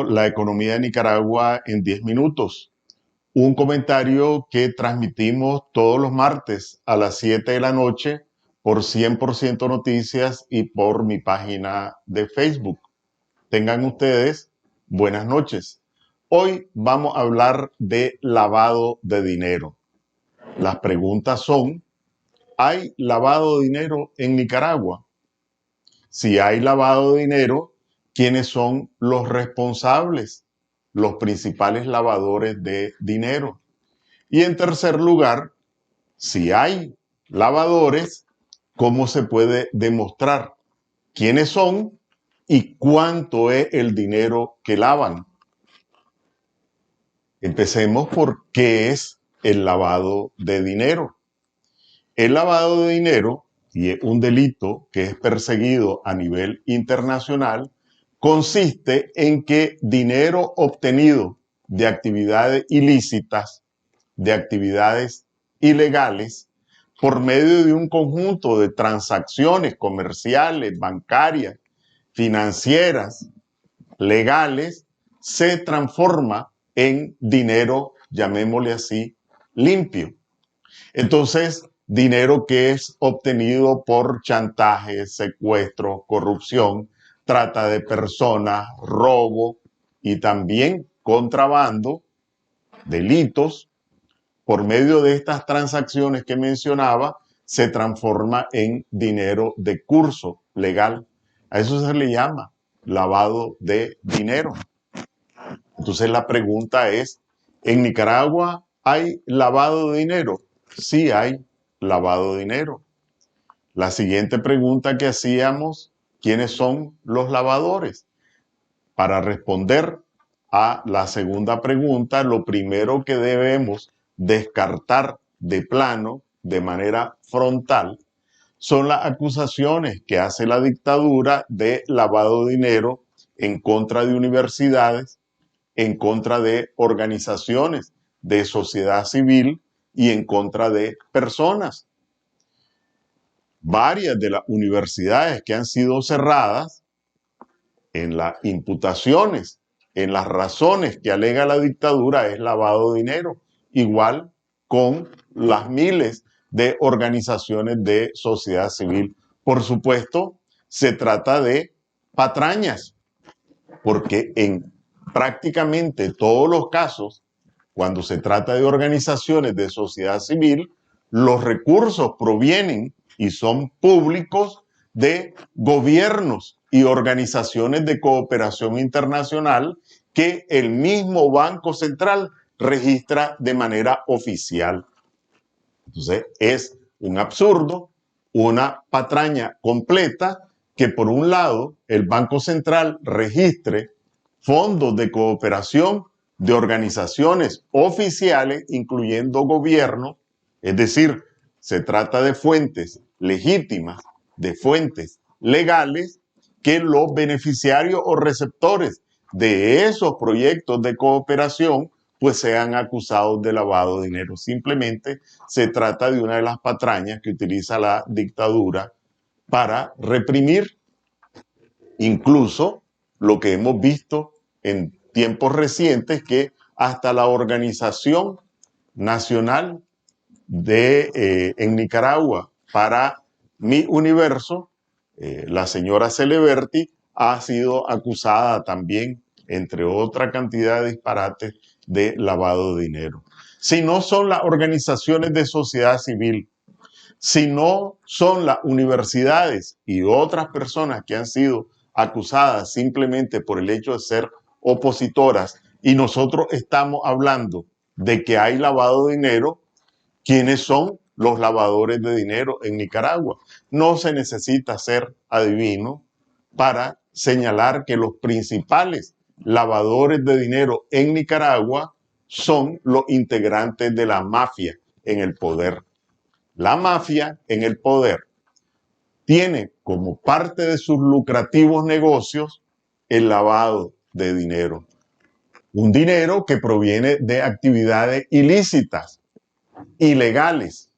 La economía de Nicaragua en 10 minutos. Un comentario que transmitimos todos los martes a las 7 de la noche por 100% Noticias y por mi página de Facebook. Tengan ustedes buenas noches. Hoy vamos a hablar de lavado de dinero. Las preguntas son, ¿hay lavado de dinero en Nicaragua? Si hay lavado de dinero, ¿quiénes son los responsables, los principales lavadores de dinero? Y en tercer lugar, si hay lavadores, ¿cómo se puede demostrar quiénes son y cuánto es el dinero que lavan? Empecemos por qué es el lavado de dinero. El lavado de dinero, y es un delito que es perseguido a nivel internacional, consiste en que dinero obtenido de actividades ilícitas, de actividades ilegales, por medio de un conjunto de transacciones comerciales, bancarias, financieras, legales, se transforma en dinero, llamémosle así, limpio. Entonces, dinero que es obtenido por chantaje, secuestro, corrupción, trata de personas, robo y también contrabando, delitos, por medio de estas transacciones que mencionaba, se transforma en dinero de curso legal. A eso se le llama lavado de dinero. Entonces la pregunta es, ¿en Nicaragua hay lavado de dinero? Sí hay lavado de dinero. La siguiente pregunta que hacíamos, ¿quiénes son los lavadores? Para responder a la segunda pregunta, lo primero que debemos descartar de plano, de manera frontal, son las acusaciones que hace la dictadura de lavado de dinero en contra de universidades, en contra de organizaciones de sociedad civil y en contra de personas. Varias de las universidades que han sido cerradas, en las imputaciones, en las razones que alega la dictadura, es lavado de dinero. Igual con las miles de organizaciones de sociedad civil. Por supuesto, se trata de patrañas, porque en prácticamente todos los casos, cuando se trata de organizaciones de sociedad civil, los recursos provienen y son públicos de gobiernos y organizaciones de cooperación internacional que el mismo Banco Central registra de manera oficial. Entonces, es un absurdo, una patraña completa que por un lado el Banco Central registre fondos de cooperación de organizaciones oficiales, incluyendo gobiernos, es decir, se trata de fuentes legítimas, de fuentes legales, que los beneficiarios o receptores de esos proyectos de cooperación pues sean acusados de lavado de dinero. Simplemente se trata de una de las patrañas que utiliza la dictadura para reprimir. Incluso lo que hemos visto en tiempos recientes, que hasta la Organización Nacional en Nicaragua para Mi Universo, la señora Celeberti, ha sido acusada también, entre otra cantidad de disparates, de lavado de dinero. Si no son las organizaciones de sociedad civil, si no son las universidades y otras personas que han sido acusadas simplemente por el hecho de ser opositoras, y nosotros estamos hablando de que hay lavado de dinero, ¿quiénes son los lavadores de dinero en Nicaragua? No se necesita ser adivino para señalar que los principales lavadores de dinero en Nicaragua son los integrantes de la mafia en el poder. La mafia en el poder tiene como parte de sus lucrativos negocios el lavado de dinero. Un dinero que proviene de actividades ilícitas, ilegales,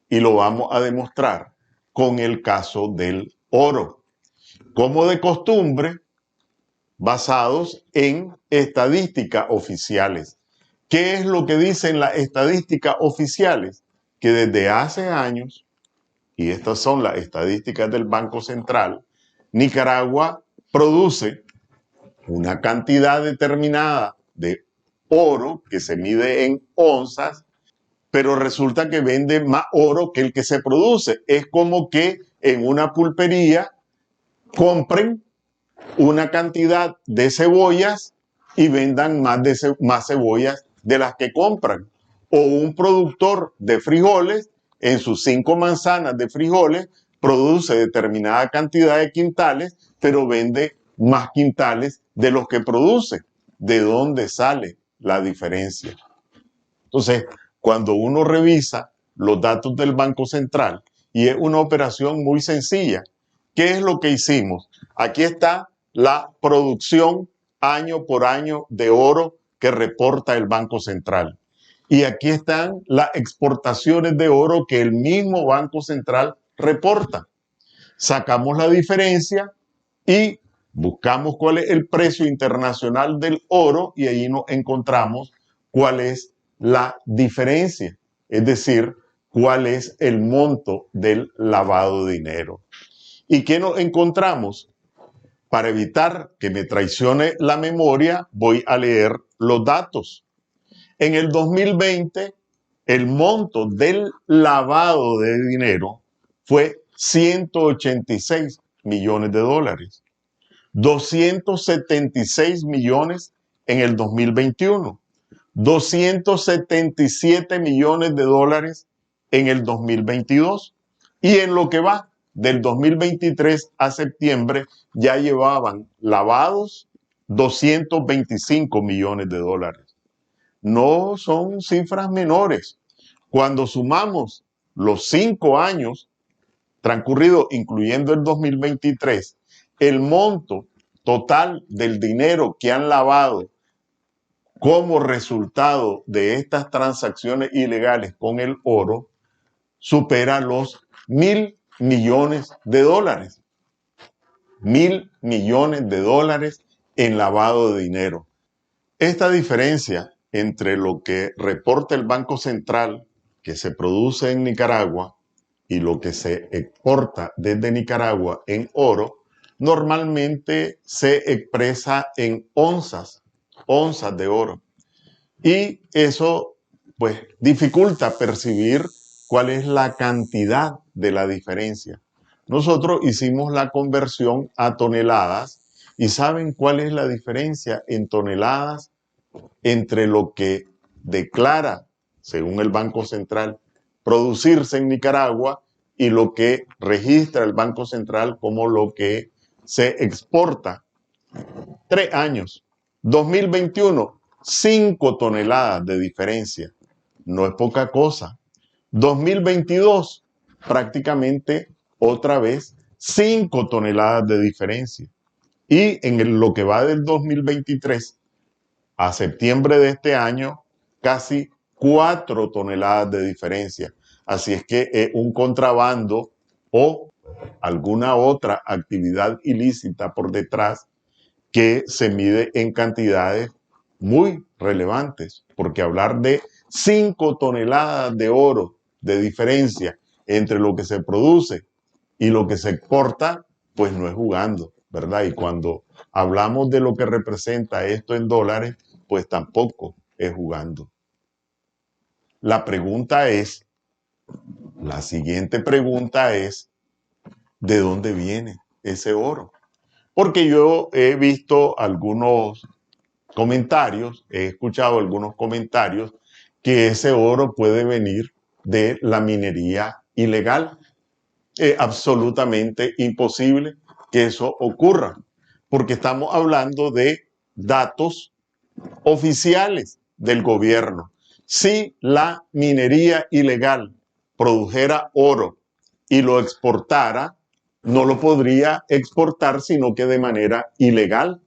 y lo vamos a demostrar con el caso del oro. Como de costumbre, basados en estadísticas oficiales. ¿Qué es lo que dicen las estadísticas oficiales? Que desde hace años, y estas son las estadísticas del Banco Central, Nicaragua produce una cantidad determinada de oro que se mide en onzas, pero resulta que vende más oro que el que se produce. Es como que en una pulpería compren una cantidad de cebollas y vendan más cebollas de las que compran. O un productor de frijoles, en sus 5 manzanas de frijoles, produce determinada cantidad de quintales, pero vende más quintales de los que produce. ¿De dónde sale la diferencia? Entonces, cuando uno revisa los datos del Banco Central, y es una operación muy sencilla, ¿qué es lo que hicimos? Aquí está la producción año por año de oro que reporta el Banco Central. Y aquí están las exportaciones de oro que el mismo Banco Central reporta. Sacamos la diferencia y buscamos cuál es el precio internacional del oro y ahí nos encontramos cuál es la diferencia, es decir, cuál es el monto del lavado de dinero. ¿Y qué nos encontramos? Para evitar que me traicione la memoria, voy a leer los datos. En el 2020, el monto del lavado de dinero fue 186 millones de dólares, 276 millones en el 2021, 277 millones de dólares en el 2022 y en lo que va del 2023 a septiembre ya llevaban lavados 225 millones de dólares. No son cifras menores. Cuando sumamos los 5 años transcurridos, incluyendo el 2023, el monto total del dinero que han lavado como resultado de estas transacciones ilegales con el oro supera los 1.000 millones de dólares. 1.000 millones de dólares en lavado de dinero. Esta diferencia entre lo que reporta el Banco Central que se produce en Nicaragua y lo que se exporta desde Nicaragua en oro, normalmente se expresa en onzas de oro. Y eso, pues, dificulta percibir cuál es la cantidad de la diferencia. Nosotros hicimos la conversión a toneladas y ¿saben cuál es la diferencia en toneladas entre lo que declara, según el Banco Central, producirse en Nicaragua y lo que registra el Banco Central como lo que se exporta? 3 años. 2021, 5 toneladas de diferencia. No es poca cosa. 2022, prácticamente otra vez 5 toneladas de diferencia. Y en lo que va del 2023 a septiembre de este año, casi 4 toneladas de diferencia. Así es que es un contrabando o alguna otra actividad ilícita por detrás que se mide en cantidades muy relevantes, porque hablar de 5 toneladas de oro de diferencia entre lo que se produce y lo que se exporta, pues no es jugando, ¿verdad? Y cuando hablamos de lo que representa esto en dólares, pues tampoco es jugando. La pregunta es, la siguiente pregunta es, ¿de dónde viene ese oro? Porque yo he visto algunos comentarios, he escuchado algunos comentarios que ese oro puede venir de la minería ilegal. Es absolutamente imposible que eso ocurra, porque estamos hablando de datos oficiales del gobierno. Si la minería ilegal produjera oro y lo exportara, no lo podría exportar sino que de manera ilegal,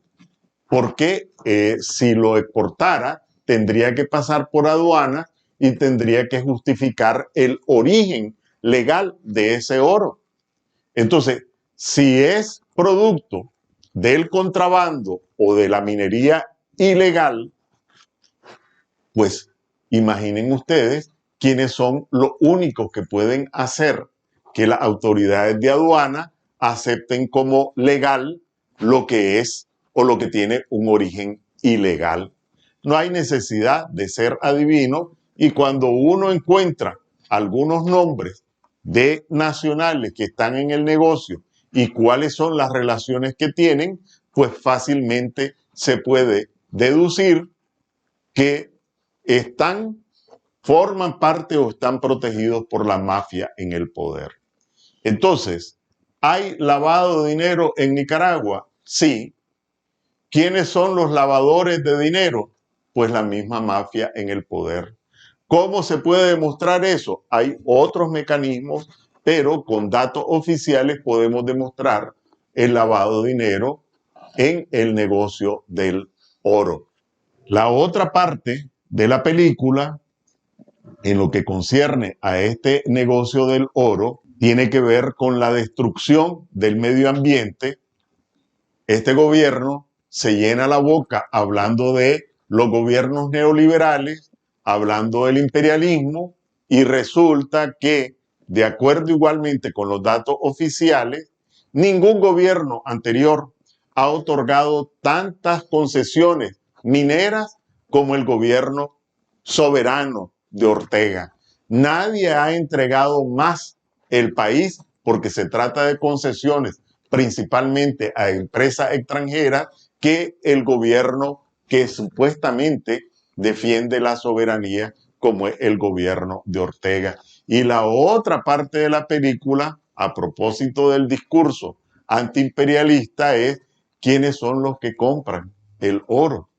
porque si lo exportara tendría que pasar por aduana y tendría que justificar el origen legal de ese oro. Entonces, si es producto del contrabando o de la minería ilegal, pues imaginen ustedes quiénes son los únicos que pueden hacer que las autoridades de aduana acepten como legal lo que es o lo que tiene un origen ilegal. No hay necesidad de ser adivino, y cuando uno encuentra algunos nombres de nacionales que están en el negocio y cuáles son las relaciones que tienen, pues fácilmente se puede deducir que forman parte o están protegidos por la mafia en el poder. Entonces, ¿hay lavado de dinero en Nicaragua? Sí. ¿Quiénes son los lavadores de dinero? Pues la misma mafia en el poder. ¿Cómo se puede demostrar eso? Hay otros mecanismos, pero con datos oficiales podemos demostrar el lavado de dinero en el negocio del oro. La otra parte de la película, en lo que concierne a este negocio del oro, tiene que ver con la destrucción del medio ambiente. Este gobierno se llena la boca hablando de los gobiernos neoliberales, hablando del imperialismo, y resulta que, de acuerdo igualmente con los datos oficiales, ningún gobierno anterior ha otorgado tantas concesiones mineras como el gobierno soberano de Ortega. Nadie ha entregado más el país, porque se trata de concesiones principalmente a empresas extranjeras, que el gobierno que supuestamente defiende la soberanía, como es el gobierno de Ortega. Y la otra parte de la película, a propósito del discurso antiimperialista, es quiénes son los que compran el oro.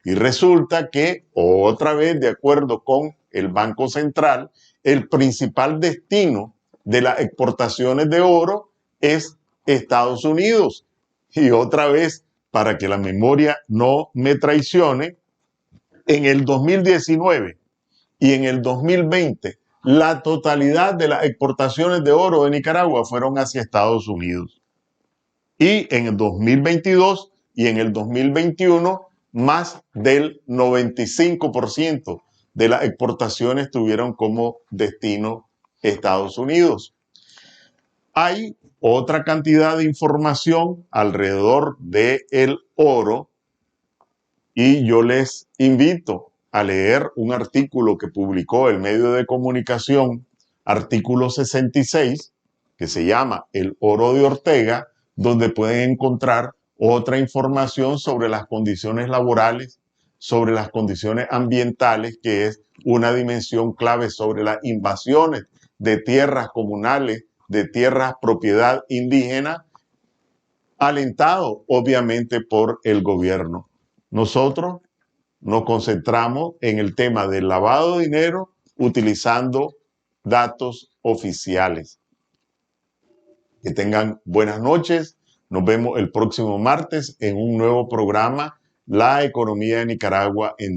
Y resulta que, otra vez, de acuerdo con el Banco Central, el principal destino de las exportaciones de oro es Estados Unidos. Y otra vez, para que la memoria no me traicione, en el 2019 y en el 2020, la totalidad de las exportaciones de oro de Nicaragua fueron hacia Estados Unidos. Y en el 2022 y en el 2021, más del 95% de las exportaciones tuvieron como destino Estados Unidos. Hay otra cantidad de información alrededor del oro, y yo les invito a leer un artículo que publicó el medio de comunicación Artículo 66, que se llama El oro de Ortega, donde pueden encontrar otra información sobre las condiciones laborales, sobre las condiciones ambientales, que es una dimensión clave, sobre las invasiones de tierras comunales, de tierras propiedad indígena, alentado obviamente por el gobierno. Nosotros nos concentramos en el tema del lavado de dinero utilizando datos oficiales. Que tengan buenas noches. Nos vemos el próximo martes en un nuevo programa, La Economía de Nicaragua en